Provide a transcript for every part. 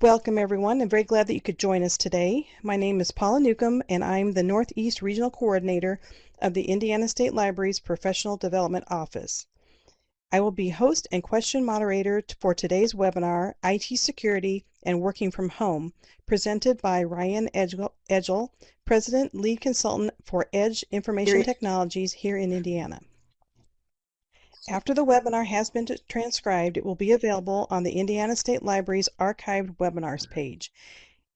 Welcome, everyone. I'm very glad that you could join us today. My name is Paula Newcomb, and I'm the Northeast Regional Coordinator of the Indiana State Library's Professional Development Office. I will be host and question moderator for today's webinar, IT Security and Working from Home, presented by Ryan Edgell, President, Lead Consultant for Edge Information Technologies here in Indiana. After the webinar has been transcribed, it will be available on the Indiana State Library's archived webinars page.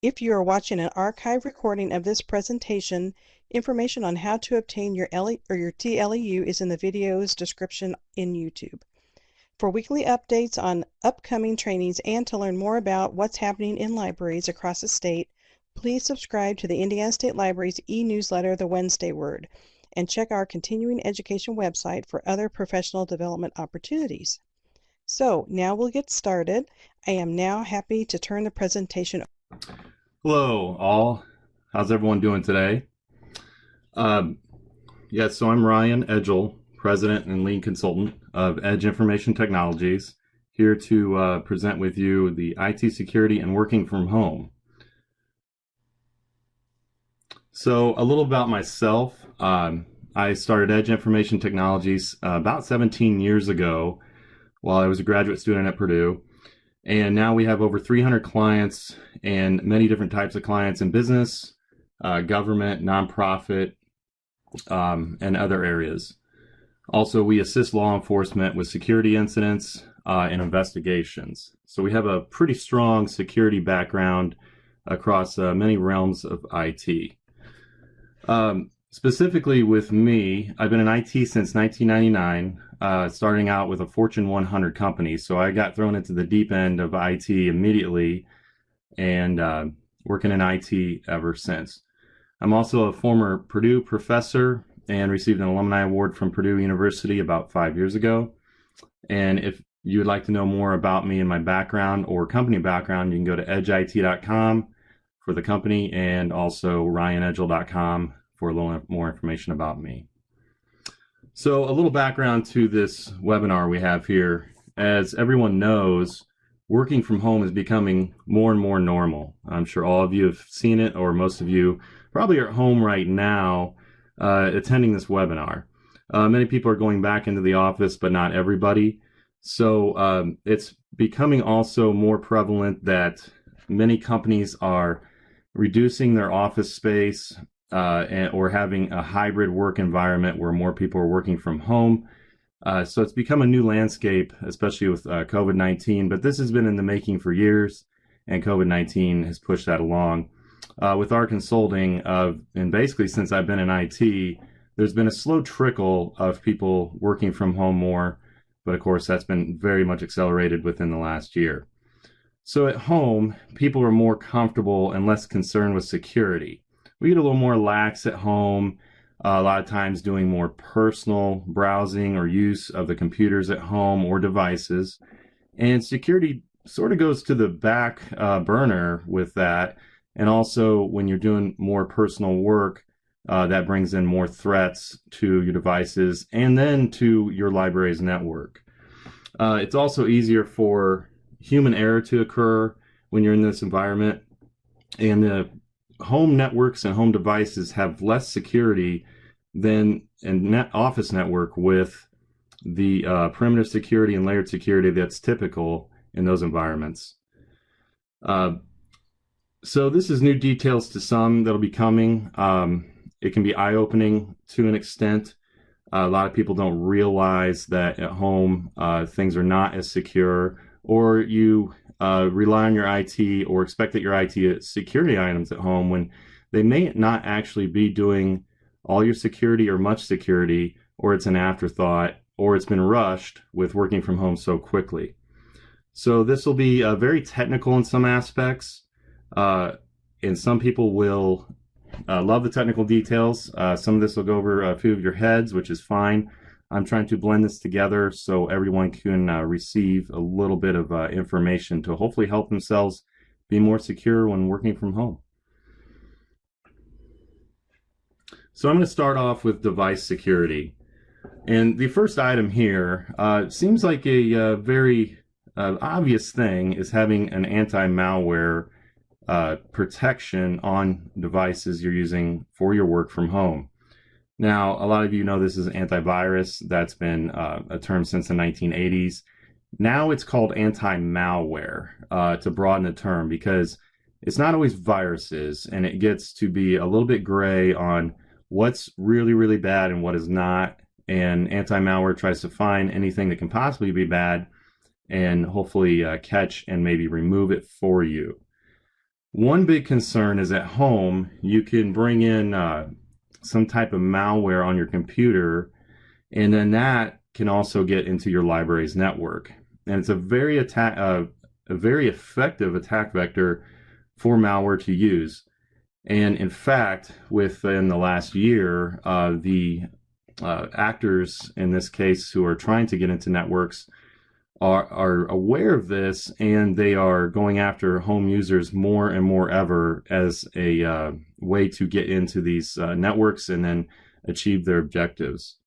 If you are watching an archive recording of this presentation, information on how to obtain your TLEU is in the video's description in YouTube. For weekly updates on upcoming trainings and to learn more about what's happening in libraries across the state, please subscribe to the Indiana State Library's e-newsletter, The Wednesday Word, and check our continuing education website for other professional development opportunities. So now we'll get started. I am now happy to turn the presentation over. Hello all, how's everyone doing today? So I'm Ryan Edgell, President and Lead Consultant of Edge Information Technologies, here to present with you the IT security and working from home. So a little about myself. I started Edge Information Technologies about 17 years ago while I was a graduate student at Purdue. And now we have over 300 clients and many different types of clients in business, government, nonprofit, and other areas. Also, we assist law enforcement with security incidents and investigations. So we have a pretty strong security background across many realms of IT. Specifically with me, I've been in IT since 1999, starting out with a Fortune 100 company. So I got thrown into the deep end of IT immediately and working in IT ever since. I'm also a former Purdue professor and received an alumni award from Purdue University about 5 years ago. And if you would like to know more about me and my background or company background, you can go to edgeit.com for the company and also ryanedgell.com for a little more information about me. So a little background to this webinar we have here. As everyone knows, working from home is becoming more and more normal. I'm sure all of you have seen it, or most of you probably are at home right now attending this webinar. Many people are going back into the office, but not everybody. So it's becoming also more prevalent that many companies are reducing their office space or having a hybrid work environment where more people are working from home. So it's become a new landscape, especially with COVID-19, but this has been in the making for years, and COVID-19 has pushed that along. With our consulting, and basically since I've been in IT, there's been a slow trickle of people working from home more, but of course that's been very much accelerated within the last year. So at home, people are more comfortable and less concerned with security. We get a little more lax at home, a lot of times doing more personal browsing or use of the computers at home or devices. And security sort of goes to the back burner with that. And also when you're doing more personal work, that brings in more threats to your devices and then to your library's network. It's also easier for human error to occur when you're in this environment. And the home networks and home devices have less security than an office network with the perimeter security and layered security that's typical in those environments. So this is new details to some that'll be coming. It can be eye-opening to an extent. A lot of people don't realize that at home things are not as secure, or you rely on your IT or expect that your IT security items at home when they may not actually be doing all your security or much security, or it's an afterthought, or it's been rushed with working from home so quickly. So this will be very technical in some aspects, and some people will love the technical details. Some of this will go over a few of your heads, which is fine. I'm trying to blend this together so everyone can receive a little bit of information to hopefully help themselves be more secure when working from home. So I'm going to start off with device security. And the first item here seems like a very obvious thing is having an anti-malware protection on devices you're using for your work from home. Now, a lot of you know this is antivirus. That's been a term since the 1980s. Now it's called anti-malware to broaden the term, because it's not always viruses, and it gets to be a little bit gray on what's really, really bad and what is not. And anti-malware tries to find anything that can possibly be bad and hopefully catch and maybe remove it for you. One big concern is at home, you can bring in some type of malware on your computer, and then that can also get into your library's network. And it's a very effective attack vector for malware to use. And in fact, within the last year, the actors in this case who are trying to get into networks are aware of this, and they are going after home users more and more ever as a way to get into these networks and then achieve their objectives.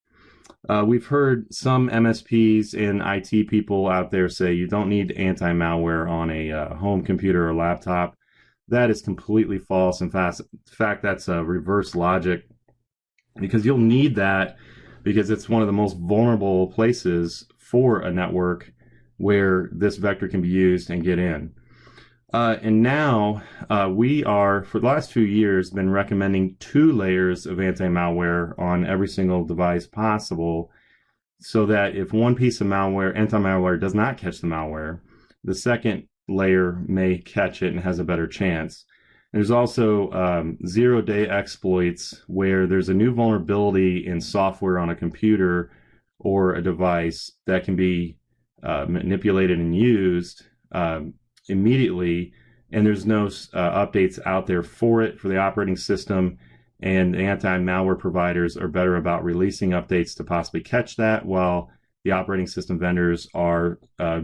We've heard some MSPs and IT people out there say you don't need anti-malware on a home computer or laptop. That is completely false. In fact, that's a reverse logic, because you'll need that because it's one of the most vulnerable places for a network where this vector can be used and get in. And now we are, for the last few years, been recommending 2 layers of anti-malware on every single device possible, so that if one piece of malware, anti-malware, does not catch the malware, the second layer may catch it and has a better chance. There's also 0-day exploits, where there's a new vulnerability in software on a computer or a device that can be manipulated and used immediately, and there's no updates out there for it for the operating system, and anti-malware providers are better about releasing updates to possibly catch that, while the operating system vendors are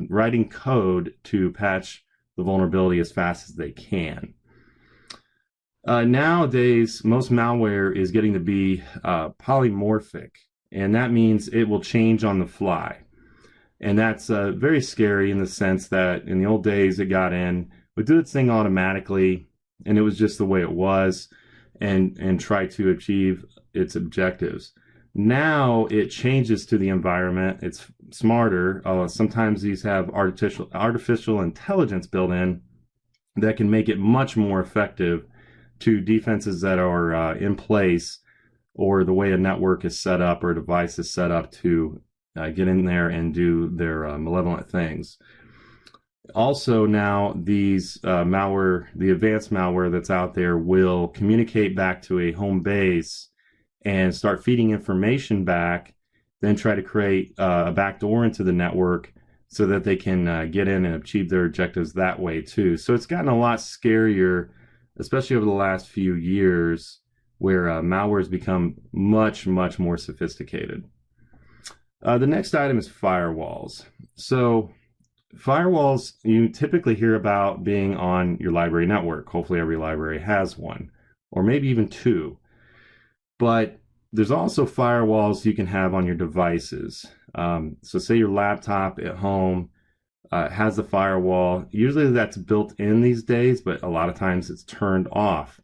writing code to patch the vulnerability as fast as they can. Nowadays, most malware is getting to be polymorphic, and that means it will change on the fly. And that's very scary in the sense that in the old days, it got in, would do its thing automatically, and it was just the way it was, and try to achieve its objectives. Now it changes to the environment. It's smarter. Sometimes these have artificial intelligence built in that can make it much more effective to defenses that are in place, or the way a network is set up or a device is set up to get in there and do their malevolent things. Also, now these malware, the advanced malware that's out there, will communicate back to a home base and start feeding information back, then try to create a backdoor into the network so that they can get in and achieve their objectives that way too. So it's gotten a lot scarier, especially over the last few years, where malware has become much, much more sophisticated. The next item is firewalls. So firewalls, you typically hear about being on your library network. Hopefully every library has one, or maybe even 2. But there's also firewalls you can have on your devices. So say your laptop at home has a firewall. Usually that's built in these days, but a lot of times it's turned off.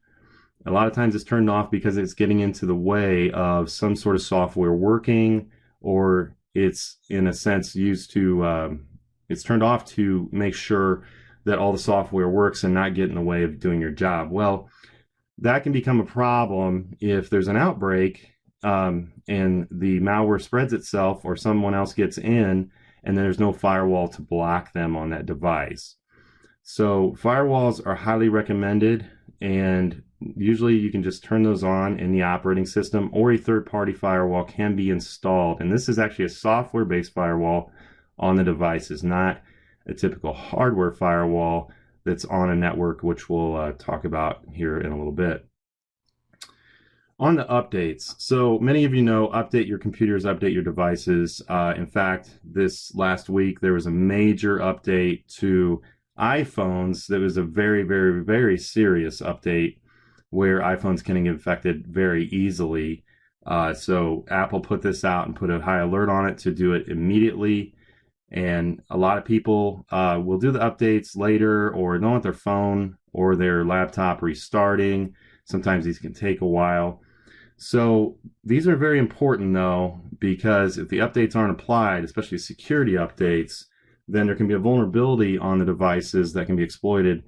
A lot of times it's turned off because it's getting into the way of some sort of software working, or it's in a sense used to, it's turned off to make sure that all the software works and not get in the way of doing your job. Well, that can become a problem if there's an outbreak and the malware spreads itself, or someone else gets in and there's no firewall to block them on that device. So firewalls are highly recommended, and usually you can just turn those on in the operating system, or a third-party firewall can be installed. And this is actually a software-based firewall on the devices, not a typical hardware firewall that's on a network, which we'll talk about here in a little bit. On the updates, so many of you know, update your computers, update your devices. In fact, this last week there was a major update to iPhones. That was a very, very, very serious update where iPhones can get infected very easily. So Apple put this out and put a high alert on it to do it immediately. And a lot of people will do the updates later or don't want their phone or their laptop restarting. Sometimes these can take a while. So these are very important though, because if the updates aren't applied, especially security updates, then there can be a vulnerability on the devices that can be exploited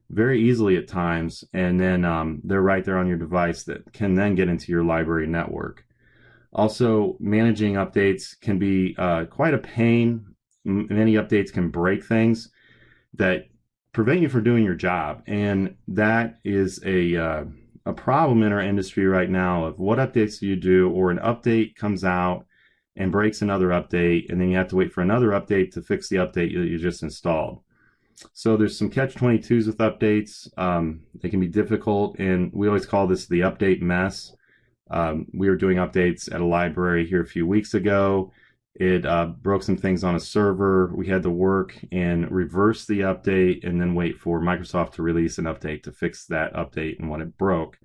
very easily at times. And then they're right there on your device that can then get into your library network. Also, managing updates can be quite a pain. Many updates can break things that prevent you from doing your job, and that is a problem in our industry right now. Of what updates do you do, or an update comes out and breaks another update, and then you have to wait for another update to fix the update that you just installed. So there's some catch-22s with updates. They can be difficult, and we always call this the update mess. We were doing updates at a library here a few weeks ago. It broke some things on a server. We had to work and reverse the update and then wait for Microsoft to release an update to fix that update and what it broke.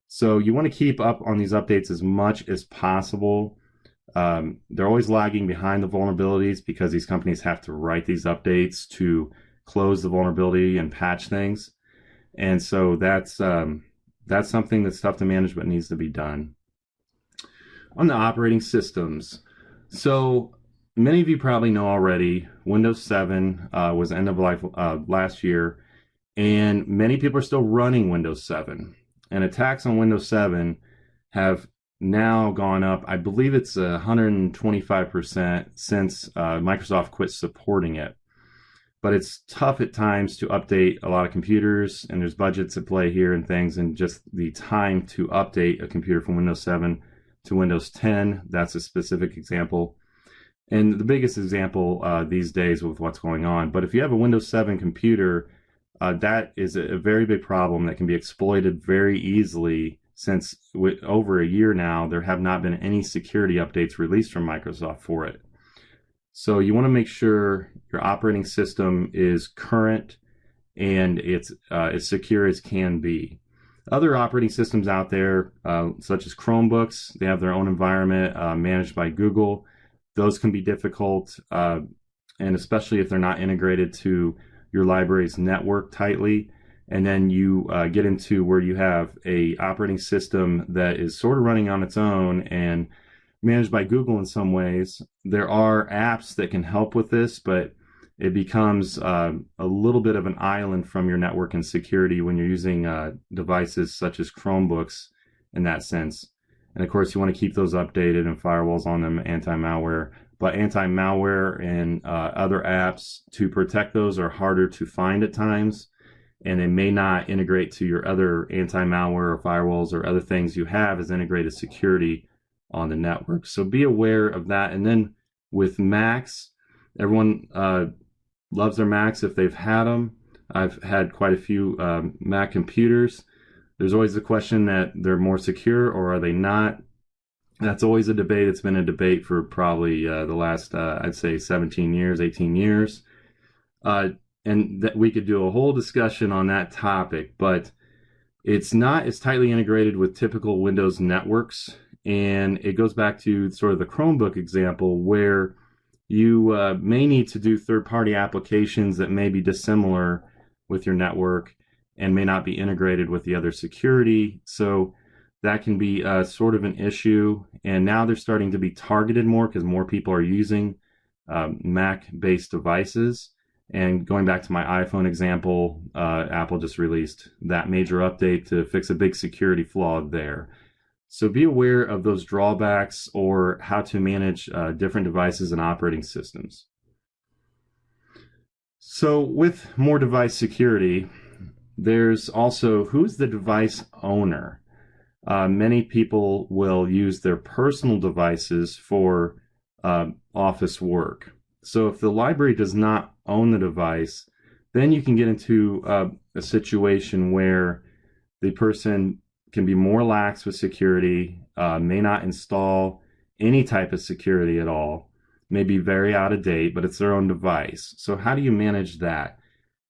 So you want to keep up on these updates as much as possible. They're always lagging behind the vulnerabilities because these companies have to write these updates to close the vulnerability and patch things. And so that's something that's tough to manage but needs to be done. On the operating systems, so many of you probably know already, Windows 7 was end of life last year, and many people are still running Windows 7. And attacks on Windows 7 have now gone up. I believe it's 125% since Microsoft quit supporting it. But it's tough at times to update a lot of computers, and there's budgets at play here and things, and just the time to update a computer from Windows 7 to Windows 10, that's a specific example. And the biggest example these days with what's going on. But if you have a Windows 7 computer, that is a very big problem that can be exploited very easily, since over a year now, there have not been any security updates released from Microsoft for it. So you want to make sure your operating system is current and it's as secure as can be. Other operating systems out there, such as Chromebooks, they have their own environment managed by Google. Those can be difficult, and especially if they're not integrated to your library's network tightly. And then you get into where you have a operating system that is sort of running on its own and managed by Google in some ways. There are apps that can help with this, but it becomes a little bit of an island from your network and security when you're using devices such as Chromebooks in that sense. And of course, you want to keep those updated and firewalls on them, anti-malware. But anti-malware and other apps to protect those are harder to find at times, and they may not integrate to your other anti-malware or firewalls or other things you have as integrated security on the network. So be aware of that. And then with Macs, everyone loves their Macs if they've had them. I've had quite a few Mac computers. There's always the question that they're more secure or are they not? That's always a debate. It's been a debate for probably the last, I'd say 17 years, 18 years. And that we could do a whole discussion on that topic, but it's not as tightly integrated with typical Windows networks. And it goes back to sort of the Chromebook example where you may need to do third-party applications that may be dissimilar with your network and may not be integrated with the other security. So that can be sort of an issue. And now they're starting to be targeted more because more people are using Mac-based devices. And going back to my iPhone example, Apple just released that major update to fix a big security flaw there. So be aware of those drawbacks or how to manage different devices and operating systems. So with more device security, there's also who's the device owner. Many people will use their personal devices for office work. So if the library does not own the device, then you can get into a situation where the person can be more lax with security, may not install any type of security at all, may be very out of date, but it's their own device. So how do you manage that?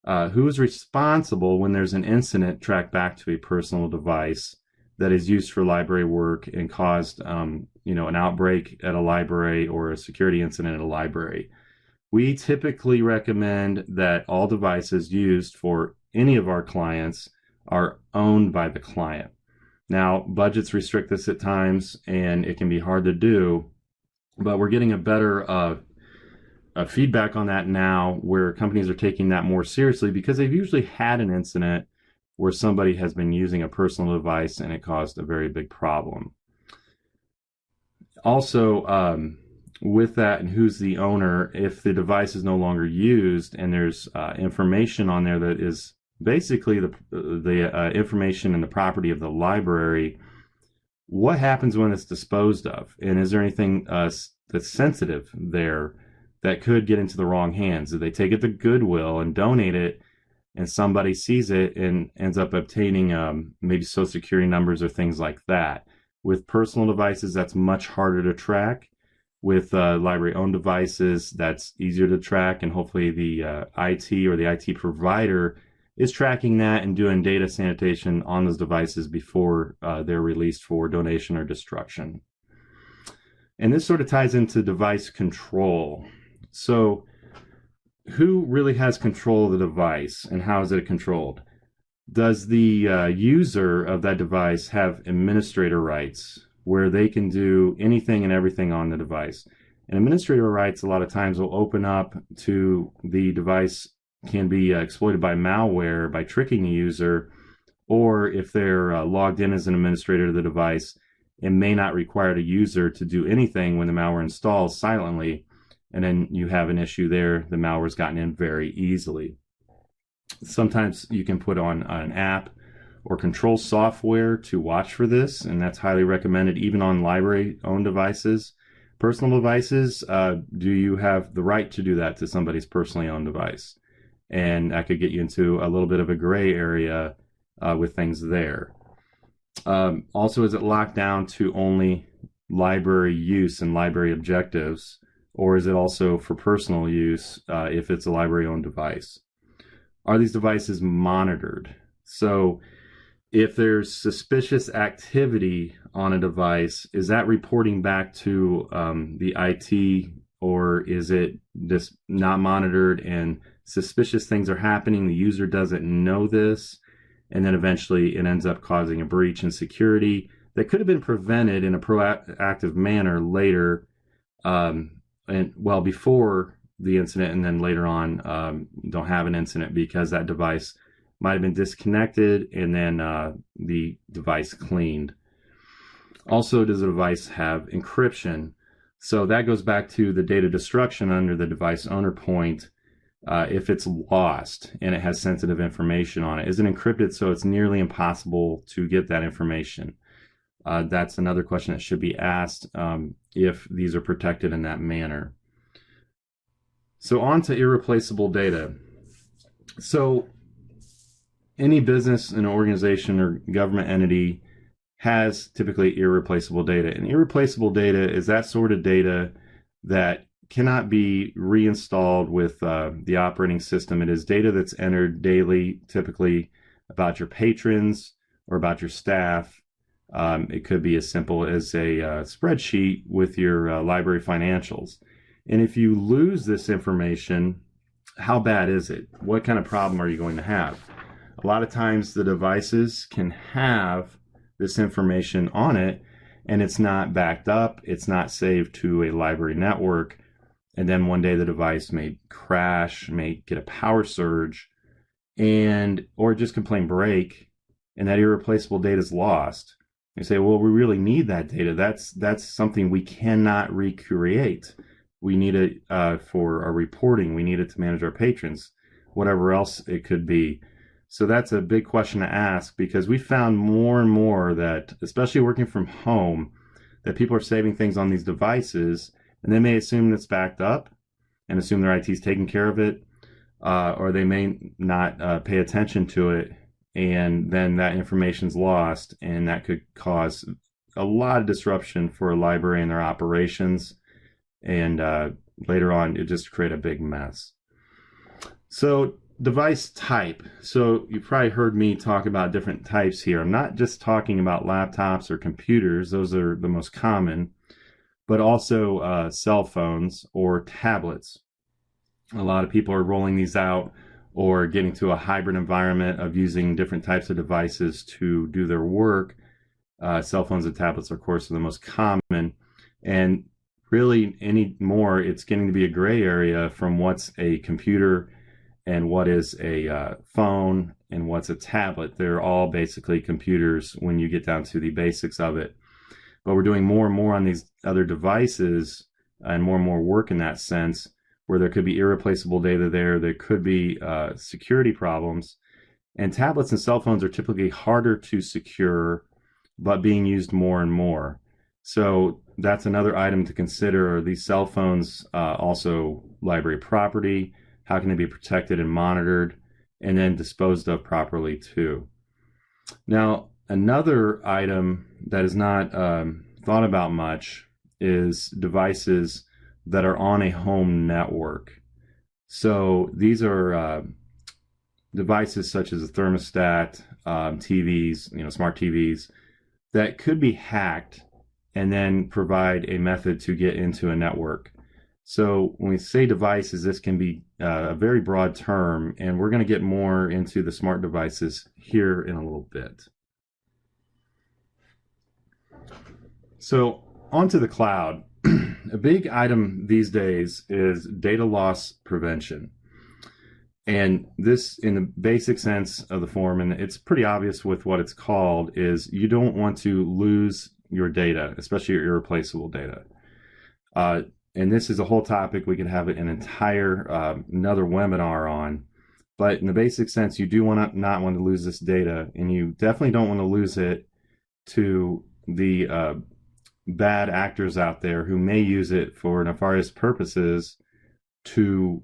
Who is responsible when there's an incident tracked back to a personal device that is used for library work and caused an outbreak at a library or a security incident at a library? We typically recommend that all devices used for any of our clients are owned by the client. Now, budgets restrict this at times, and it can be hard to do, but we're getting a better feedback on that now, where companies are taking that more seriously because they've usually had an incident where somebody has been using a personal device and it caused a very big problem. Also, with that and who's the owner, if the device is no longer used and there's information on there that is basically the information and the property of the library, what happens when it's disposed of? And is there anything that's sensitive there that could get into the wrong hands? Do they take it to Goodwill and donate it, and somebody sees it and ends up obtaining maybe social security numbers or things like that? With personal devices, that's much harder to track. With library-owned devices, that's easier to track, and hopefully the IT or the IT provider is tracking that and doing data sanitation on those devices before they're released for donation or destruction. And this sort of ties into device control. So who really has control of the device, and how is it controlled? Does the user of that device have administrator rights, where they can do anything and everything on the device? And administrator rights a lot of times will open up to the device can be exploited by malware by tricking the user, or if they're logged in as an administrator of the device, it may not require the user to do anything when the malware installs silently, and then you have an issue there. The malware's gotten in very easily. Sometimes you can put on an app or control software to watch for this, and that's highly recommended even on library-owned devices. Personal devices, do you have the right to do that to somebody's personally owned device? And that could get you into a little bit of a gray area with things there. Also, is it locked down to only library use and library objectives, or is it also for personal use if it's a library-owned device? Are these devices monitored? So if there's suspicious activity on a device, is that reporting back to the IT, or is it just not monitored and suspicious things are happening, the user doesn't know this, and then eventually it ends up causing a breach in security that could have been prevented in a proactive manner later, and well before the incident, and then later on don't have an incident because that device might have been disconnected and then the device cleaned. Also, does the device have encryption? So that goes back to the data destruction under the device owner point. If it's lost and it has sensitive information on it, is it encrypted so it's nearly impossible to get that information? That's another question that should be asked if these are protected in that manner. So on to irreplaceable data. So any business, an organization, or government entity has typically irreplaceable data. And irreplaceable data is that sort of data that cannot be reinstalled with the operating system. It is data that's entered daily, typically about your patrons or about your staff. It could be as simple as a spreadsheet with your library financials. And if you lose this information, how bad is it? What kind of problem are you going to have? A lot of times the devices can have this information on it, and it's not backed up, it's not saved to a library network, and then one day the device may crash, may get a power surge, or just can plain break, and that irreplaceable data is lost. You say, well, we really need that data. That's something we cannot recreate. We need it for our reporting. We need it to manage our patrons, whatever else it could be. So that's a big question to ask, because we found more and more that, especially working from home, that people are saving things on these devices, and they may assume it's backed up and assume their IT is taking care of it, or they may not pay attention to it, and then that information's lost, and that could cause a lot of disruption for a library and their operations, and later on it just create a big mess. So device type. So you've probably heard me talk about different types here. I'm not just talking about laptops or computers. Those are the most common, but also cell phones or tablets. A lot of people are rolling these out or getting to a hybrid environment of using different types of devices to do their work. Cell phones and tablets, of course, are the most common. And really, anymore, it's getting to be a gray area from what's a computer and what is a phone and what's a tablet. They're all basically computers when you get down to the basics of it. But we're doing more and more on these other devices and more work in that sense, where there could be irreplaceable data there. There could be security problems. And tablets and cell phones are typically harder to secure, but being used more and more. So that's another item to consider. Are these cell phones also library property? How can they be protected and monitored and then disposed of properly too? Now, another item that is not thought about much is devices that are on a home network. So these are devices such as a thermostat, TVs, smart TVs, that could be hacked and then provide a method to get into a network. So when we say devices, this can be a very broad term, and we're going to get more into the smart devices here in a little bit. So onto the cloud. A big item these days is data loss prevention. And this, in the basic sense of the form, and it's pretty obvious with what it's called, is you don't want to lose your data, especially your irreplaceable data. And this is a whole topic we could have an entire another webinar on. But in the basic sense, you do not want to lose this data, and you definitely don't want to lose it to the bad actors out there who may use it for nefarious purposes to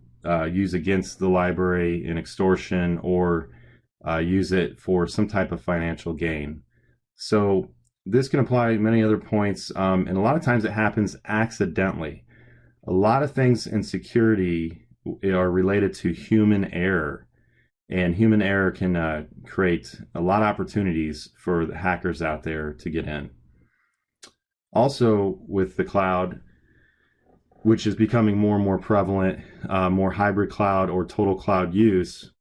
use against the library in extortion or use it for some type of financial gain. So this can apply to many other points, and a lot of times it happens accidentally. A lot of things in security are related to human error, and human error can create a lot of opportunities for the hackers out there to get in. Also, with the cloud, which is becoming more and more prevalent, more hybrid cloud or total cloud use,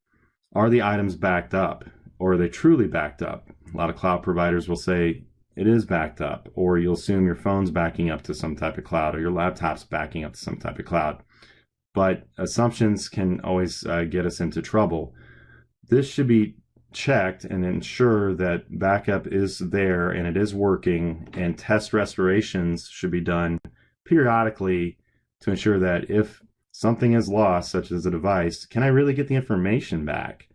are the items backed up, or are they truly backed up? A lot of cloud providers will say it is backed up, or you'll assume your phone's backing up to some type of cloud, or your laptop's backing up to some type of cloud. But assumptions can always get us into trouble. This should be checked and ensure that backup is there and it is working, and test restorations should be done periodically to ensure that if something is lost, such as a device, can I really get the information back?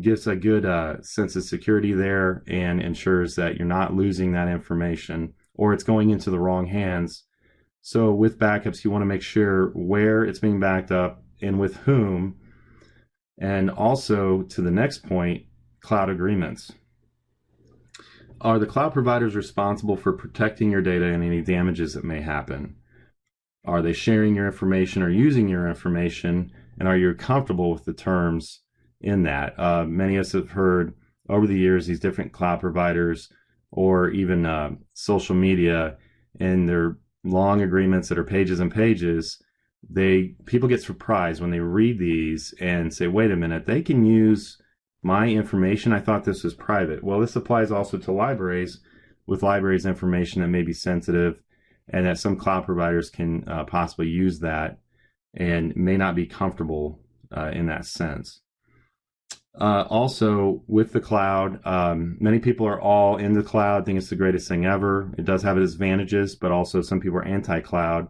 Gives a good sense of security there and ensures that you're not losing that information or it's going into the wrong hands. So with backups, you want to make sure where it's being backed up and with whom. And also, to the next point, cloud agreements. Are the cloud providers responsible for protecting your data and any damages that may happen? Are they sharing your information or using your information? And are you comfortable with the terms in that? Many of us have heard over the years these different cloud providers or even social media in their long agreements that are pages and pages. People get surprised when they read these and say, wait a minute, they can use my information. I thought this was private. Well, this applies also to libraries, with libraries information that may be sensitive and that some cloud providers can possibly use that and may not be comfortable in that sense. Also, with the cloud, many people are all in the cloud, think it's the greatest thing ever. It does have its advantages, but also some people are anti-cloud.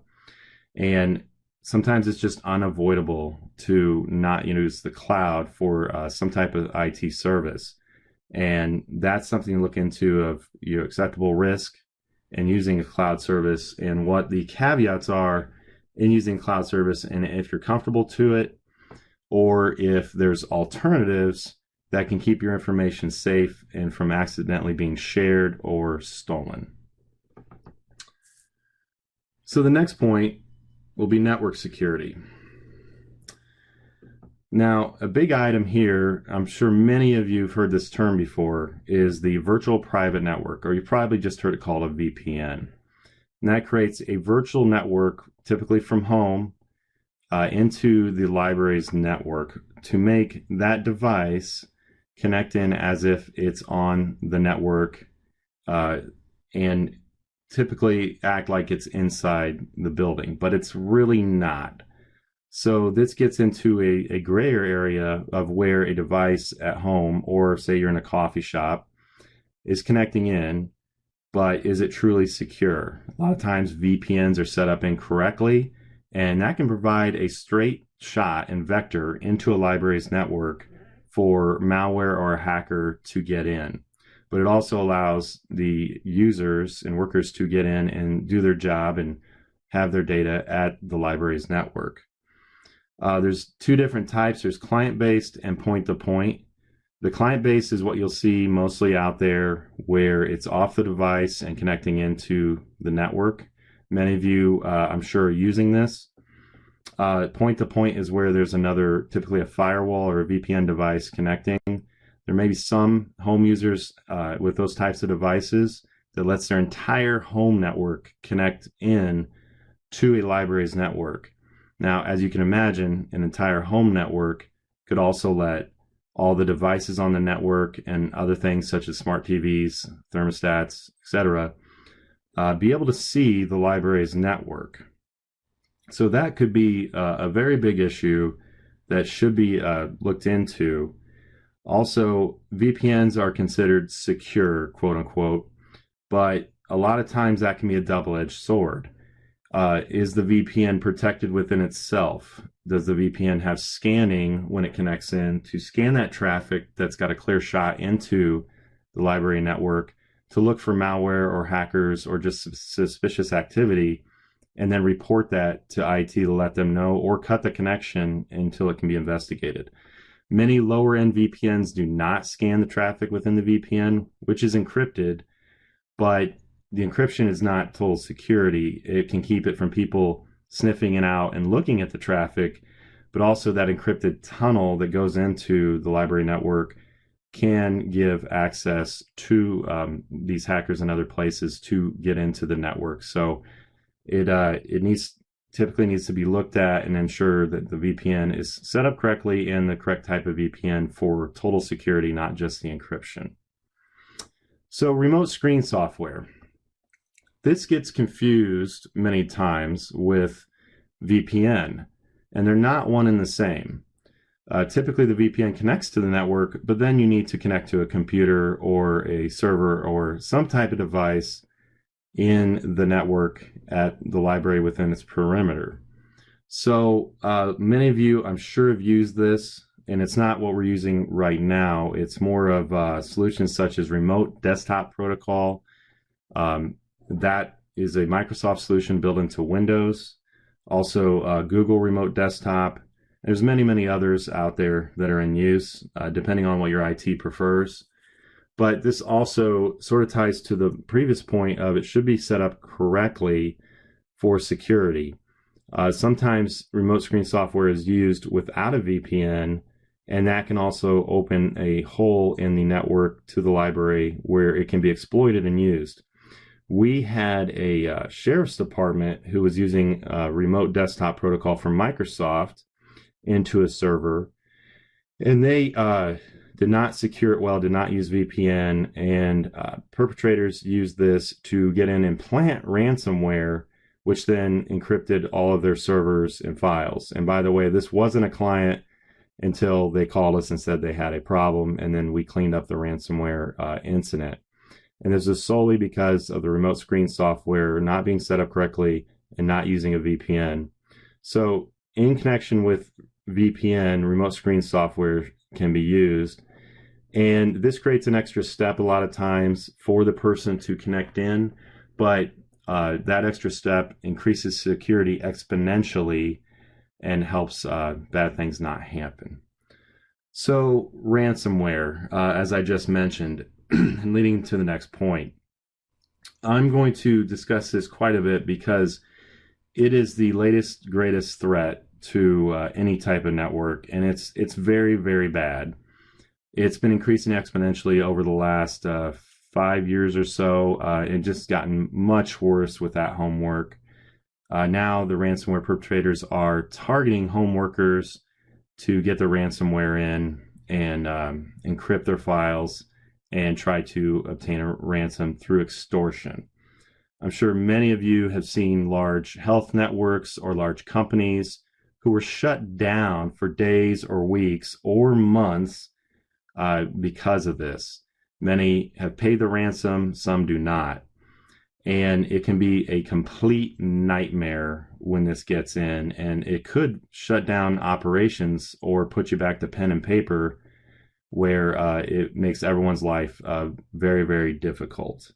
And sometimes it's just unavoidable to not use the cloud for some type of IT service. And that's something to look into of your acceptable risk and using a cloud service and what the caveats are in using cloud service, and if you're comfortable to it, or if there's alternatives that can keep your information safe and from accidentally being shared or stolen. So the next point will be network security. Now, a big item here, I'm sure many of you have heard this term before, is the virtual private network, or you probably just heard it called a VPN. And that creates a virtual network, typically from home, into the library's network to make that device connect in as if it's on the network, and typically act like it's inside the building, but it's really not. So this gets into a grayer area of where a device at home, or say you're in a coffee shop, is connecting in, but is it truly secure? A lot of times VPNs are set up incorrectly, and that can provide a straight shot and vector into a library's network for malware or a hacker to get in. But it also allows the users and workers to get in and do their job and have their data at the library's network. There's two different types. There's client-based and point-to-point. The client-based is what you'll see mostly out there, where it's off the device and connecting into the network. Many of you, I'm sure, are using this. Point-to-point is where there's another, typically a firewall or a VPN device connecting. There may be some home users with those types of devices that lets their entire home network connect in to a library's network. Now, as you can imagine, an entire home network could also let all the devices on the network and other things such as smart TVs, thermostats, etc., be able to see the library's network. So that could be a very big issue that should be looked into. Also, VPNs are considered secure, quote unquote, but a lot of times that can be a double-edged sword. Is the VPN protected within itself? Does the VPN have scanning when it connects in to scan that traffic that's got a clear shot into the library network to look for malware or hackers or just suspicious activity, and then report that to IT to let them know, or cut the connection until it can be investigated? Many lower end VPNs do not scan the traffic within the VPN, which is encrypted, but the encryption is not total security. It can keep it from people sniffing it out and looking at the traffic, but also that encrypted tunnel that goes into the library network can give access to these hackers and other places to get into the network. So it typically needs to be looked at and ensure that the VPN is set up correctly and the correct type of VPN for total security, not just the encryption. So remote screen software. This gets confused many times with VPN, and they're not one and the same. Typically, the VPN connects to the network, but then you need to connect to a computer or a server or some type of device in the network at the library within its perimeter. So many of you, I'm sure, have used this, and it's not what we're using right now. It's more of solutions such as Remote Desktop Protocol. That is a Microsoft solution built into Windows. Also, Google Remote Desktop. There's many, many others out there that are in use, depending on what your IT prefers. But this also sort of ties to the previous point of it should be set up correctly for security. Sometimes remote screen software is used without a VPN, and that can also open a hole in the network to the library where it can be exploited and used. We had a sheriff's department who was using a remote desktop protocol from Microsoft into a server, and they did not secure it well, did not use VPN, and perpetrators used this to get in and plant ransomware, which then encrypted all of their servers and files. And by the way, this wasn't a client until they called us and said they had a problem, and then we cleaned up the ransomware incident. And this is solely because of the remote screen software not being set up correctly and not using a VPN. So in connection with VPN, remote screen software can be used. And this creates an extra step a lot of times for the person to connect in, but that extra step increases security exponentially and helps bad things not happen. So ransomware, as I just mentioned, and leading to the next point, I'm going to discuss this quite a bit because it is the latest, greatest threat to any type of network, and it's very, very bad. It's been increasing exponentially over the last 5 years or so, and just gotten much worse with at-home work. Now the ransomware perpetrators are targeting home workers to get the ransomware in and encrypt their files and try to obtain a ransom through extortion. I'm sure many of you have seen large health networks or large companies who were shut down for days or weeks or months because of this. Many have paid the ransom, some do not. And it can be a complete nightmare when this gets in, and it could shut down operations or put you back to pen and paper, where it makes everyone's life very, very difficult.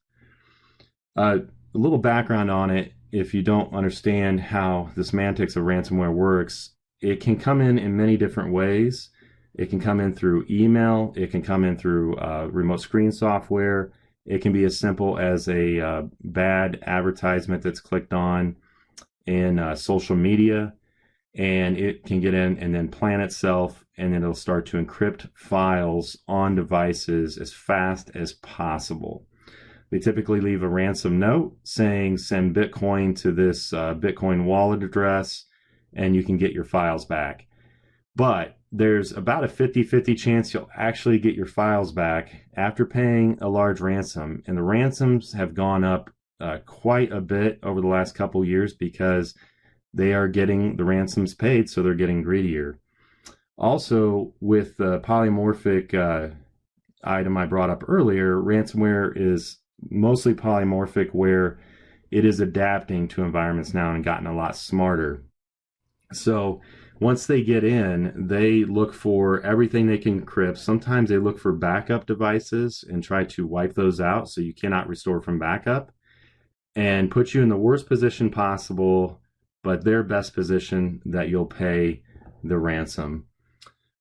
A little background on it, if you don't understand how the semantics of ransomware works, it can come in many different ways. It can come in through email. It can come in through remote screen software. It can be as simple as a bad advertisement that's clicked on in social media, and it can get in and then plan itself, and then it'll start to encrypt files on devices as fast as possible. They typically leave a ransom note saying send Bitcoin to this Bitcoin wallet address and you can get your files back. But there's about a 50-50 chance you'll actually get your files back after paying a large ransom. And the ransoms have gone up quite a bit over the last couple years because they are getting the ransoms paid, so they're getting greedier. Also, with the polymorphic item I brought up earlier, ransomware is mostly polymorphic, where it is adapting to environments now and gotten a lot smarter. So once they get in, they look for everything they can encrypt. Sometimes they look for backup devices and try to wipe those out so you cannot restore from backup, and put you in the worst position possible, but their best position that you'll pay the ransom.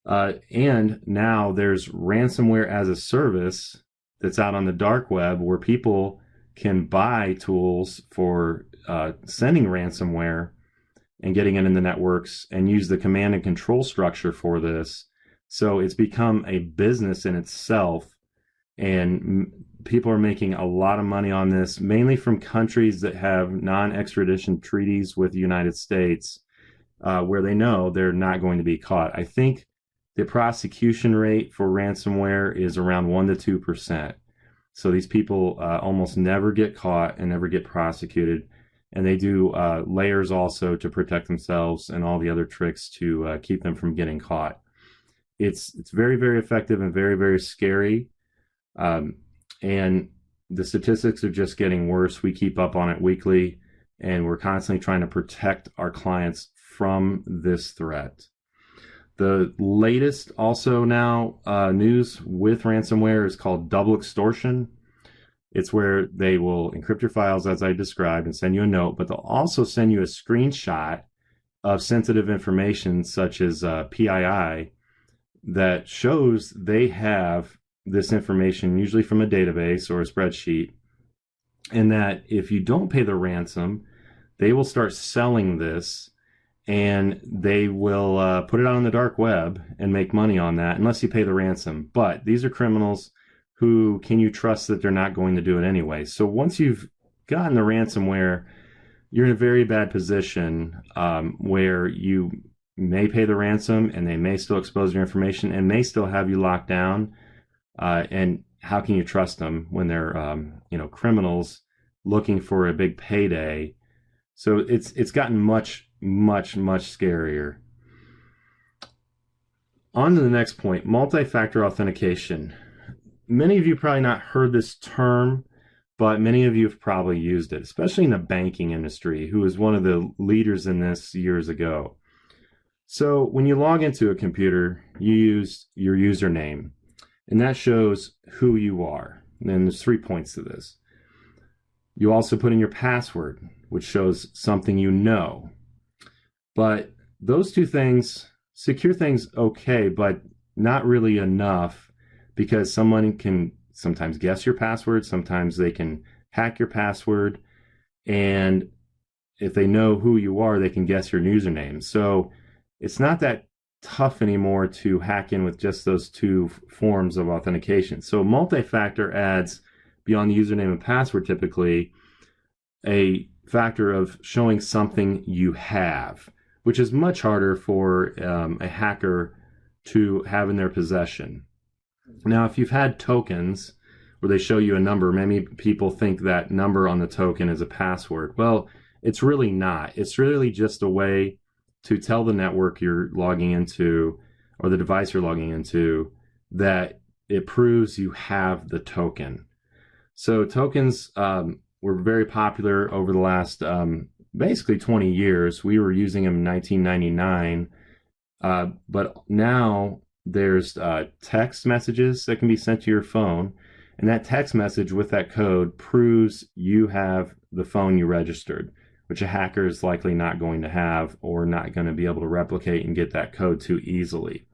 And now there's ransomware as a service that's out on the dark web, where people can buy tools for sending ransomware and getting it in the networks, and use the command and control structure for this. So it's become a business in itself, and people are making a lot of money on this, mainly from countries that have non-extradition treaties with the United States, where they know they're not going to be caught. I think the prosecution rate for ransomware is around 1% to 2%. So these people almost never get caught and never get prosecuted. And they do layers also to protect themselves and all the other tricks to keep them from getting caught. It's very, very effective and very, very scary. And the statistics are just getting worse. We keep up on it weekly, and we're constantly trying to protect our clients from this threat. The latest also now news with ransomware is called double extortion. It's where they will encrypt your files, as I described, and send you a note, but they'll also send you a screenshot of sensitive information such as PII that shows they have this information, usually from a database or a spreadsheet, and that if you don't pay the ransom, they will start selling this, and they will put it out on the dark web and make money on that unless you pay the ransom. But these are criminals who can you trust that they're not going to do it anyway. So once you've gotten the ransomware, you're in a very bad position where you may pay the ransom and they may still expose your information and may still have you locked down. And how can you trust them when they're criminals looking for a big payday? So it's gotten much, much, much scarier. On to the next point, multi-factor authentication. Many of you probably not heard this term, but many of you have probably used it, especially in the banking industry, who was one of the leaders in this years ago. So when you log into a computer, you use your username, and that shows who you are. And then there's 3 points to this. You also put in your password, which shows something you know. But those two things, secure things, okay, but not really enough, because someone can sometimes guess your password, sometimes they can hack your password, and if they know who you are, they can guess your username. So it's not that tough anymore to hack in with just those two forms of authentication. So multi-factor adds, beyond the username and password, typically a factor of showing something you have, which is much harder for a hacker to have in their possession. Now, if you've had tokens where they show you a number, many people think that number on the token is a password. Well, it's really not. It's really just a way to tell the network you're logging into or the device you're logging into that it proves you have the token. So tokens were very popular over the last basically 20 years. We were using them in 1999, but now there's text messages that can be sent to your phone, and that text message with that code proves you have the phone you registered, which a hacker is likely not going to have or not going to be able to replicate and get that code too easily.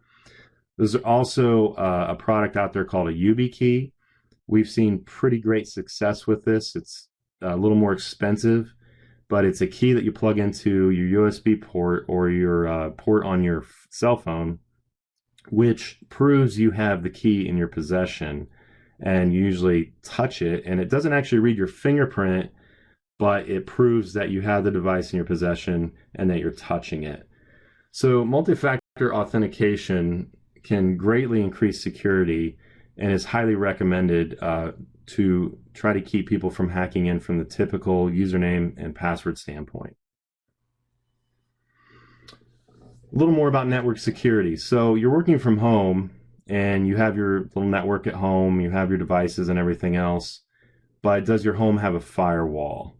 There's also a product out there called a YubiKey. We've seen pretty great success with this. It's a little more expensive, but it's a key that you plug into your USB port or your port on your cell phone, which proves you have the key in your possession. And you usually touch it, and it doesn't actually read your fingerprint, but it proves that you have the device in your possession and that you're touching it. So multi-factor authentication can greatly increase security and is highly recommended to try to keep people from hacking in from the typical username and password standpoint. A little more about network security. So you're working from home and you have your little network at home, you have your devices and everything else, but does your home have a firewall?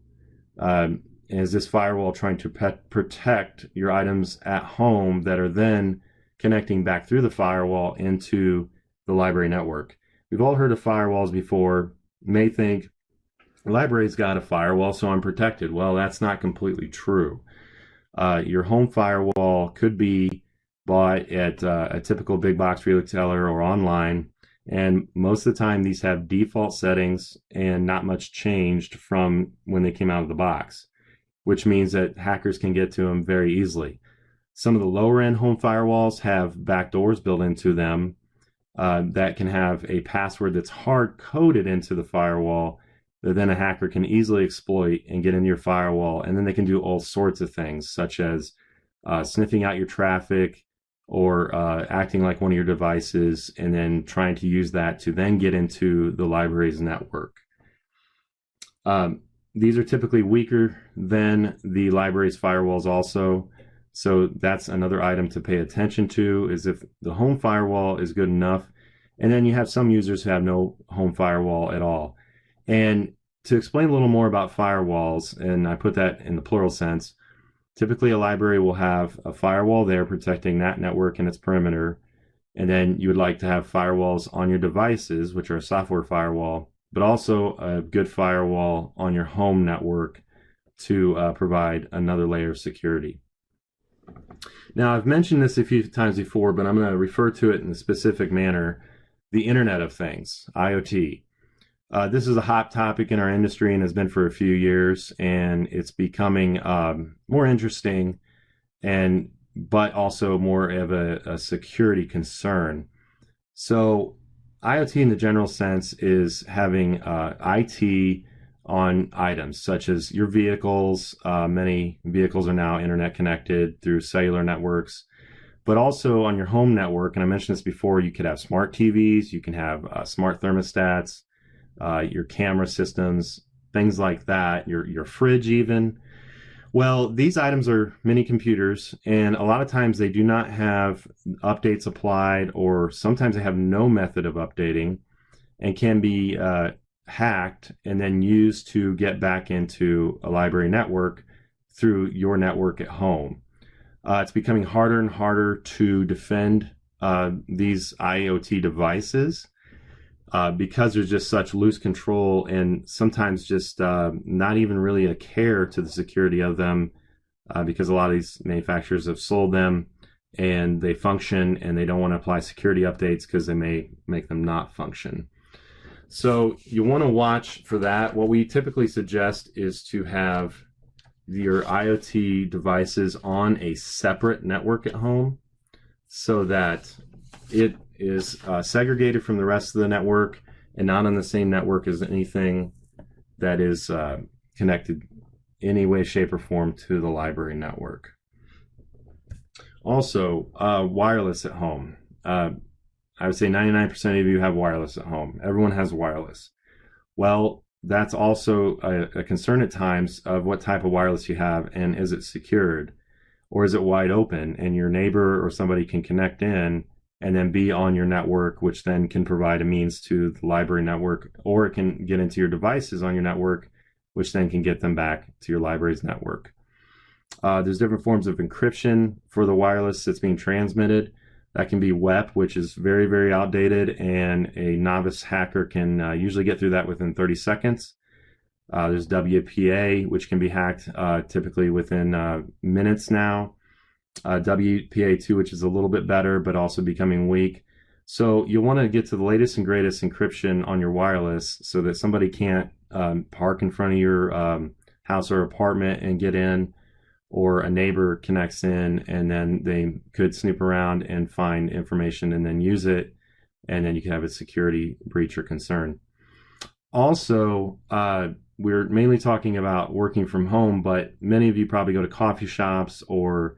Is this firewall trying to protect your items at home that are then connecting back through the firewall into the library network? We've all heard of firewalls before. You may think, the library's got a firewall, so I'm protected. Well, that's not completely true. Your home firewall could be bought at a typical big box retailer or online, and most of the time these have default settings and not much changed from when they came out of the box, which means that hackers can get to them very easily. Some of the lower end home firewalls have backdoors built into them that can have a password that's hard coded into the firewall that then a hacker can easily exploit and get into your firewall. And then they can do all sorts of things, such as sniffing out your traffic or acting like one of your devices and then trying to use that to then get into the library's network. These are typically weaker than the library's firewalls also. So that's another item to pay attention to, is if the home firewall is good enough. And then you have some users who have no home firewall at all. And to explain a little more about firewalls, and I put that in the plural sense, typically a library will have a firewall there protecting that network and its perimeter. And then you would like to have firewalls on your devices, which are a software firewall, but also a good firewall on your home network to provide another layer of security. Now, I've mentioned this a few times before, but I'm going to refer to it in a specific manner: the Internet of Things, IoT. This is a hot topic in our industry and has been for a few years, and it's becoming more interesting, but also more of a security concern. So IoT in the general sense is having IT on items such as your vehicles. Many vehicles are now internet connected through cellular networks, but also on your home network. And I mentioned this before, you could have smart TVs, you can have smart thermostats, your camera systems, things like that, your fridge even. Well, these items are mini computers, and a lot of times they do not have updates applied, or sometimes they have no method of updating and can be hacked and then used to get back into a library network through your network at home. It's becoming harder and harder to defend these IoT devices because there's just such loose control and sometimes just not even really a care to the security of them because a lot of these manufacturers have sold them and they function and they don't want to apply security updates because they may make them not function. So you want to watch for that. What we typically suggest is to have your IoT devices on a separate network at home so that it is segregated from the rest of the network and not on the same network as anything that is connected any way, shape, or form to the library network. Also, wireless at home. I would say 99% of you have wireless at home. Everyone has wireless. Well, that's also a concern at times of what type of wireless you have, and is it secured, or is it wide open and your neighbor or somebody can connect in and then be on your network, which then can provide a means to the library network, or it can get into your devices on your network, which then can get them back to your library's network. There's different forms of encryption for the wireless that's being transmitted. That can be WEP, which is very, very outdated, and a novice hacker can usually get through that within 30 seconds. There's WPA, which can be hacked typically within minutes now. WPA2, which is a little bit better, but also becoming weak. So you'll want to get to the latest and greatest encryption on your wireless so that somebody can't park in front of your house or apartment and get in, or a neighbor connects in and then they could snoop around and find information and then use it, and then you can have a security breach or concern. Also, we're mainly talking about working from home, but many of you probably go to coffee shops or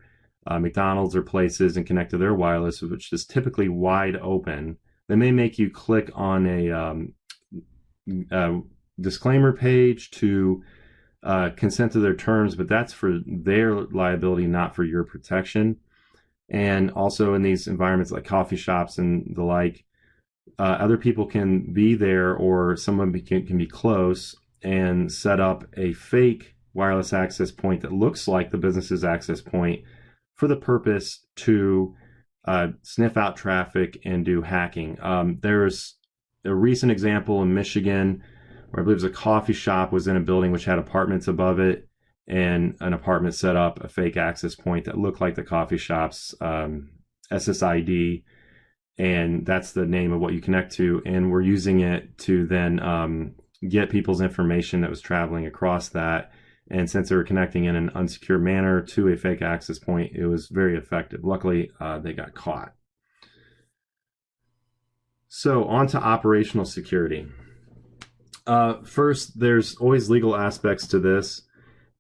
McDonald's or places and connect to their wireless, which is typically wide open. They may make you click on a disclaimer page to consent to their terms, but that's for their liability, not for your protection. And also in these environments like coffee shops and the like, other people can be there, or someone can be close and set up a fake wireless access point that looks like the business's access point for the purpose to sniff out traffic and do hacking. There's a recent example in Michigan where I believe it was a coffee shop was in a building which had apartments above it, and an apartment set up a fake access point that looked like the coffee shop's SSID, and that's the name of what you connect to, and we're using it to then get people's information that was traveling across that. And since they were connecting in an unsecure manner to a fake access point, it was very effective. Luckily, they got caught. So on to operational security. First, there's always legal aspects to this,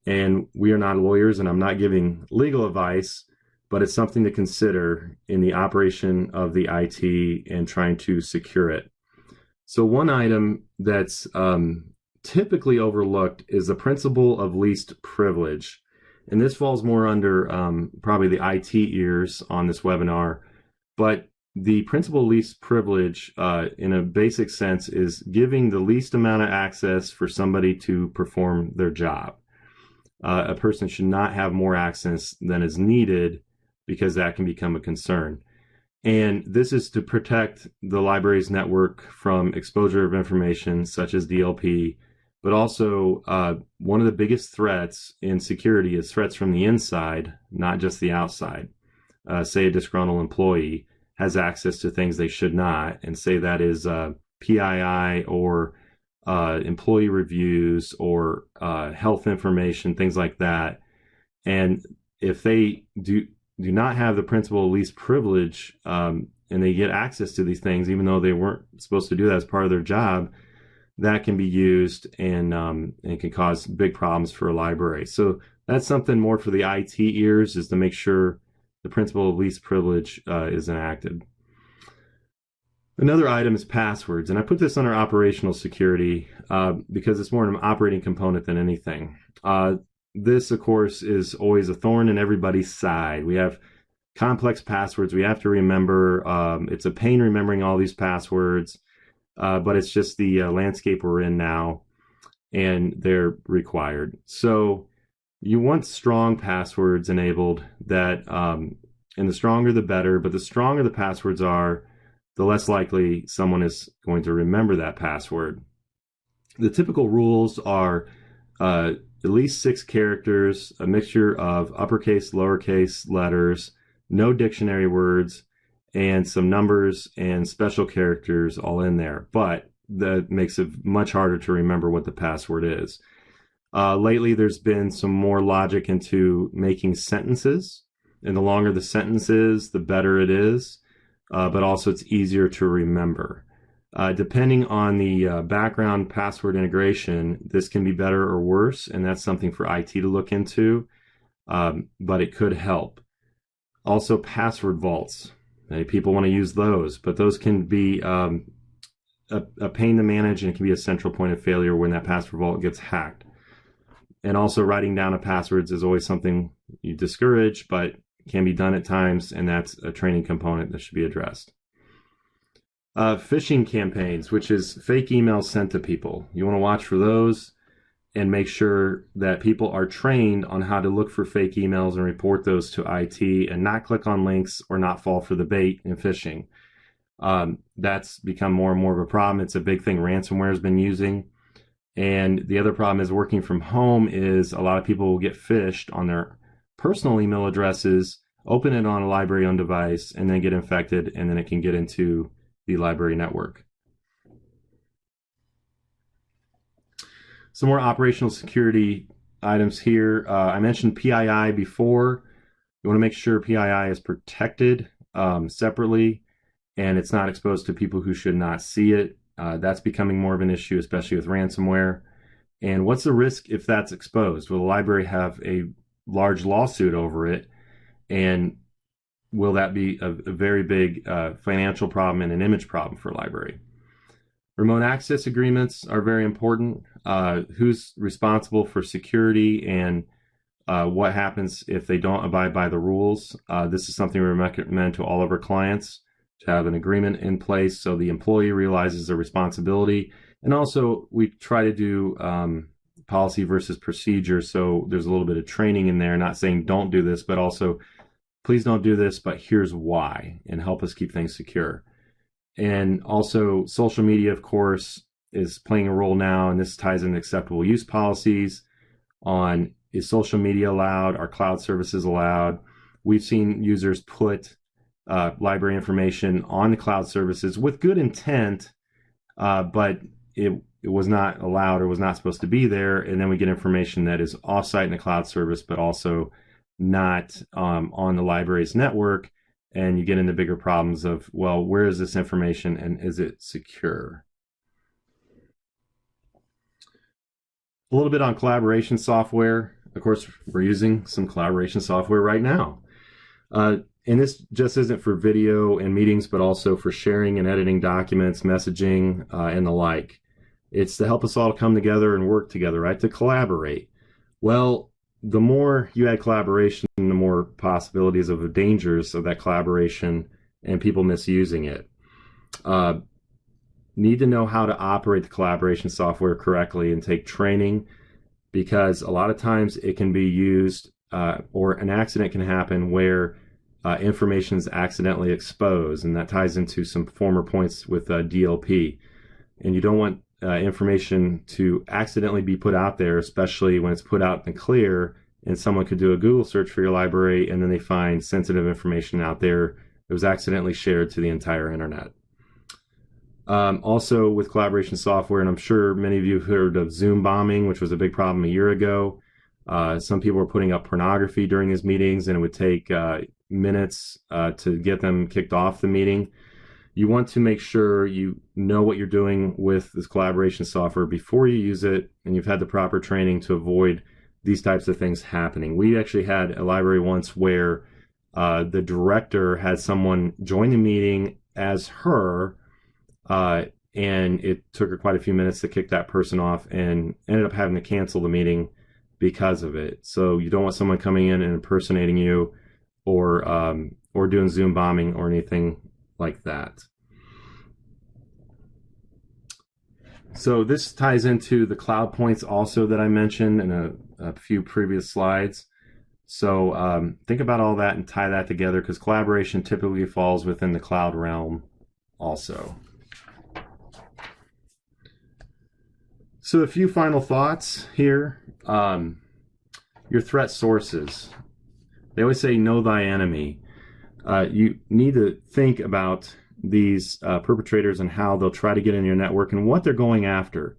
and we are not lawyers, and I'm not giving legal advice, but it's something to consider in the operation of the IT and trying to secure it. So one item that's typically overlooked is the principle of least privilege. And this falls more under probably the IT ears on this webinar, but the principle of least privilege in a basic sense is giving the least amount of access for somebody to perform their job. A person should not have more access than is needed, because that can become a concern. And this is to protect the library's network from exposure of information such as DLP, but also one of the biggest threats in security is threats from the inside, not just the outside. Say a disgruntled employee has access to things they should not, and say that is PII or employee reviews or health information, things like that. And if they do not have the principle of least privilege, and they get access to these things, even though they weren't supposed to do that as part of their job, that can be used and can cause big problems for a library. So that's something more for the IT ears, is to make sure the principle of least privilege is enacted. Another item is passwords, and I put this under operational security because it's more an operating component than anything. This, of course, is always a thorn in everybody's side. We have complex passwords we have to remember. It's a pain remembering all these passwords, but it's just the landscape we're in now, and they're required. So you want strong passwords enabled that, and the stronger the better, but the stronger the passwords are, the less likely someone is going to remember that password. The typical rules are at least 6 characters, a mixture of uppercase, lowercase letters, no dictionary words, and some numbers and special characters all in there. But that makes it much harder to remember what the password is. Lately, there's been some more logic into making sentences, and the longer the sentence is, the better it is, but also it's easier to remember. Depending on the background password integration, this can be better or worse, and that's something for IT to look into, but it could help. Also, password vaults. People want to use those, but those can be a pain to manage, and it can be a central point of failure when that password vault gets hacked. And also, writing down of passwords is always something you discourage, but can be done at times, and that's a training component that should be addressed. Phishing campaigns, which is fake emails sent to people. You want to watch for those and make sure that people are trained on how to look for fake emails and report those to IT and not click on links or not fall for the bait in phishing. That's become more and more of a problem. It's a big thing ransomware has been using. And the other problem is working from home is a lot of people will get phished on their personal email addresses, open it on a library-owned device, and then get infected, and then it can get into the library network. Some more operational security items here. I mentioned PII before. You want to make sure PII is protected separately and it's not exposed to people who should not see it. That's becoming more of an issue, especially with ransomware. And what's the risk if that's exposed? Will the library have a large lawsuit over it? And will that be a very big financial problem and an image problem for a library? Remote access agreements are very important. Who's responsible for security and what happens if they don't abide by the rules? This is something we recommend to all of our clients, to have an agreement in place so the employee realizes their responsibility. And also we try to do policy versus procedure. So there's a little bit of training in there, not saying don't do this, but also please don't do this, but here's why, and help us keep things secure. And also social media, of course, is playing a role now, and this ties in acceptable use policies on, is social media allowed? Are cloud services allowed? We've seen users put library information on the cloud services with good intent, but it was not allowed or was not supposed to be there. And then we get information that is offsite in the cloud service, but also not on the library's network. And you get into bigger problems of, well, where is this information and is it secure? A little bit on collaboration software. Of course, we're using some collaboration software right now. And this just isn't for video and meetings, but also for sharing and editing documents, messaging, and the like. It's to help us all come together and work together, right? To collaborate. Well, the more you add collaboration, the more possibilities of the dangers of that collaboration and people misusing it. Need to know how to operate the collaboration software correctly and take training, because a lot of times it can be used or an accident can happen where information is accidentally exposed, and that ties into some former points with DLP. And you don't want information to accidentally be put out there, especially when it's put out in the clear, and someone could do a Google search for your library and then they find sensitive information out there that was accidentally shared to the entire internet. Also with collaboration software, and I'm sure many of you have heard of Zoom bombing, which was a big problem a year ago. Some people were putting up pornography during his meetings, and it would take minutes to get them kicked off the meeting. You want to make sure you know what you're doing with this collaboration software before you use it, and you've had the proper training to avoid these types of things happening. We actually had a library once where the director had someone join the meeting as her, and it took her quite a few minutes to kick that person off, and ended up having to cancel the meeting because of it. So you don't want someone coming in and impersonating you, or doing Zoom bombing or anything like that. So this ties into the cloud points also that I mentioned in a few previous slides. So think about all that and tie that together, because collaboration typically falls within the cloud realm also. So a few final thoughts here. Your threat sources. They always say know thy enemy. You need to think about these perpetrators and how they'll try to get in your network and what they're going after.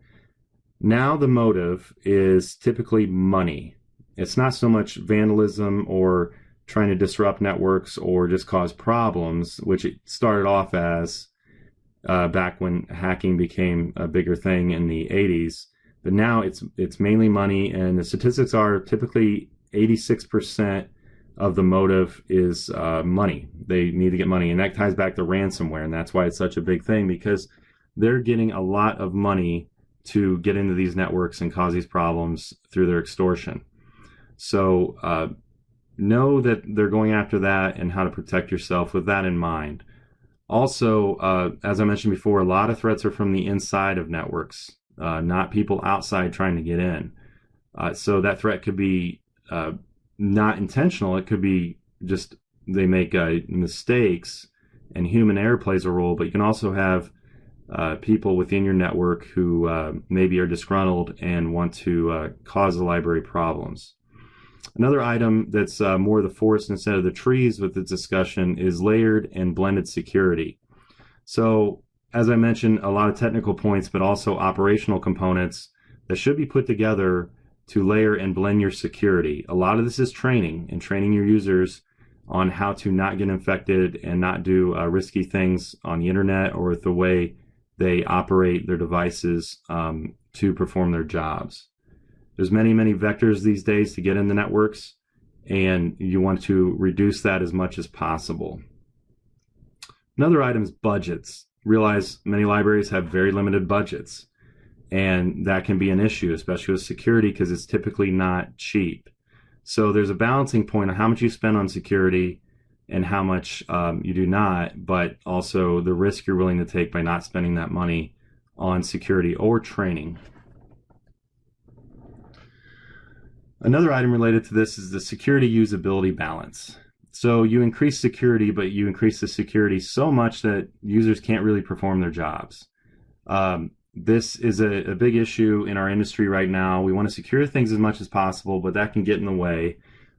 Now the motive is typically money. It's not so much vandalism or trying to disrupt networks or just cause problems, which it started off as. back when hacking became a bigger thing in the 80s. But now it's mainly money, and the statistics are typically 86% of the motive is money. They need to get money, and that ties back to ransomware, and that's why it's such a big thing, because they're getting a lot of money to get into these networks and cause these problems through their extortion. So know that they're going after that and how to protect yourself with that in mind. Also, as I mentioned before, a lot of threats are from the inside of networks, not people outside trying to get in. So that threat could be not intentional. It could be just they make mistakes and human error plays a role, but you can also have people within your network who maybe are disgruntled and want to cause the library problems. Another item that's more the forest instead of the trees with the discussion is layered and blended security. So, as I mentioned, a lot of technical points, but also operational components that should be put together to layer and blend your security. A lot of this is training and training your users on how to not get infected and not do risky things on the internet or with the way they operate their devices to perform their jobs. There's many vectors these days to get in the networks, and you want to reduce that as much as possible. Another item is budgets. Realize many libraries have very limited budgets, and that can be an issue, especially with security, because it's typically not cheap. So there's a balancing point on how much you spend on security and how much you do not, but also the risk you're willing to take by not spending that money on security or training. Another item related to this is the security usability balance. So you increase security, but you increase the security so much that users can't really perform their jobs. This is a big issue in our industry right now. We want to secure things as much as possible, but that can get in the way.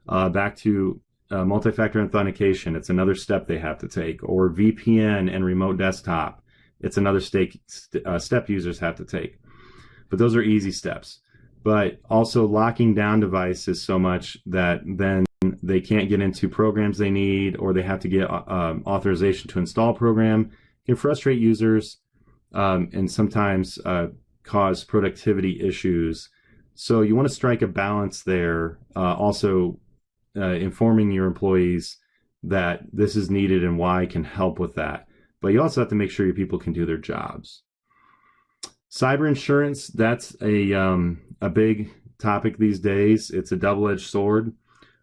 Back to multi-factor authentication, it's another step they have to take. Or VPN and remote desktop, it's another step users have to take. But those are easy steps. But also locking down devices so much that then they can't get into programs they need, or they have to get authorization to install a program, can frustrate users and sometimes cause productivity issues. So you want to strike a balance there, also informing your employees that this is needed and why can help with that. But you also have to make sure your people can do their jobs. Cyber insurance, that's a big topic these days. It's a double-edged sword.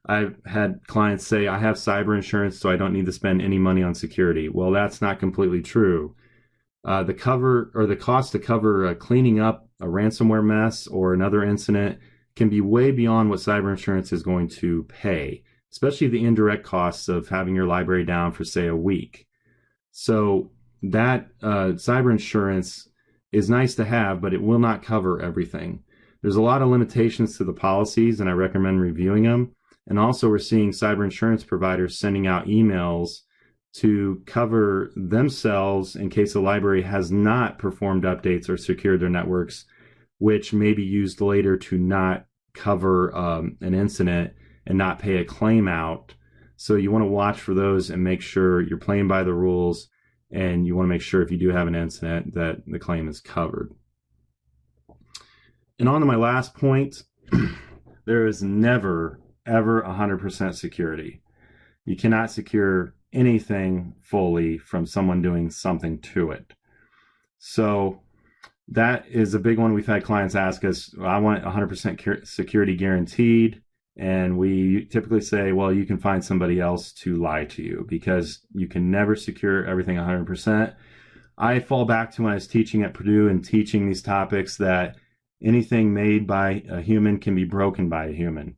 I've had clients say, I have cyber insurance, so I don't need to spend any money on security. Well, that's not completely true. The cost to cover cleaning up a ransomware mess or another incident can be way beyond what cyber insurance is going to pay, especially the indirect costs of having your library down for, say, a week. So that cyber insurance is nice to have, but it will not cover everything. There's a lot of limitations to the policies, and I recommend reviewing them. And also we're seeing cyber insurance providers sending out emails to cover themselves in case the library has not performed updates or secured their networks, which may be used later to not cover an incident and not pay a claim out. So you want to watch for those and make sure you're playing by the rules, and you want to make sure if you do have an incident that the claim is covered. And on to my last point, there is never, ever 100% security. You cannot secure anything fully from someone doing something to it. So that is a big one. We've had clients ask us, I want 100% security guaranteed. And we typically say, well, you can find somebody else to lie to you, because you can never secure everything 100%. I fall back to when I was teaching at Purdue and teaching these topics that anything made by a human can be broken by a human.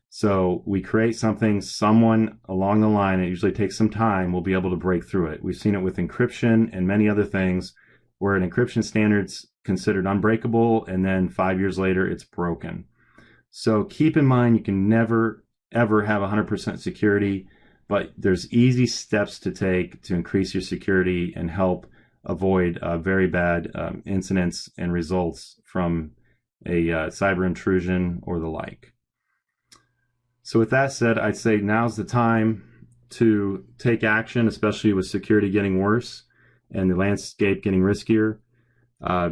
So we create something, someone along the line, it usually takes some time, will be able to break through it. We've seen it with encryption and many other things where an encryption standard's considered unbreakable, and then 5 years later it's broken. So keep in mind, you can never, ever have 100% security, but there's easy steps to take to increase your security and help avoid very bad incidents and results from a cyber intrusion or the like. So with that said, I'd say now's the time to take action, especially with security getting worse. and the landscape getting riskier. Uh,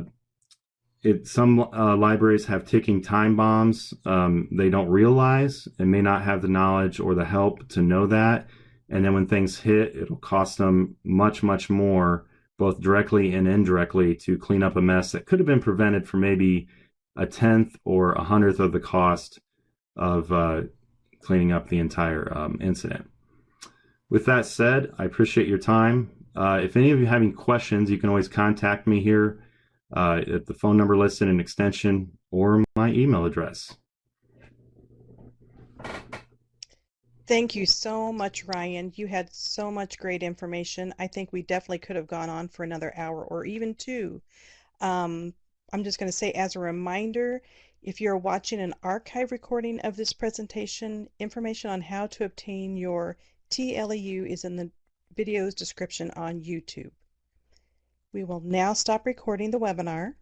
some libraries have ticking time bombs. They don't realize and may not have the knowledge or the help to know that. And then when things hit, it'll cost them much, much more, both directly and indirectly, to clean up a mess that could have been prevented for maybe a tenth or a hundredth of the cost of cleaning up the entire incident. With that said, I appreciate your time. If any of you have any questions, you can always contact me here at the phone number listed in extension or my email address. Thank you so much, Ryan. You had so much great information. I think we definitely could have gone on for another hour or even two. Um, I'm just going to say, as a reminder, if you're watching an archive recording of this presentation, information on how to obtain your TLEU is in the video's description on YouTube. We will now stop recording the webinar.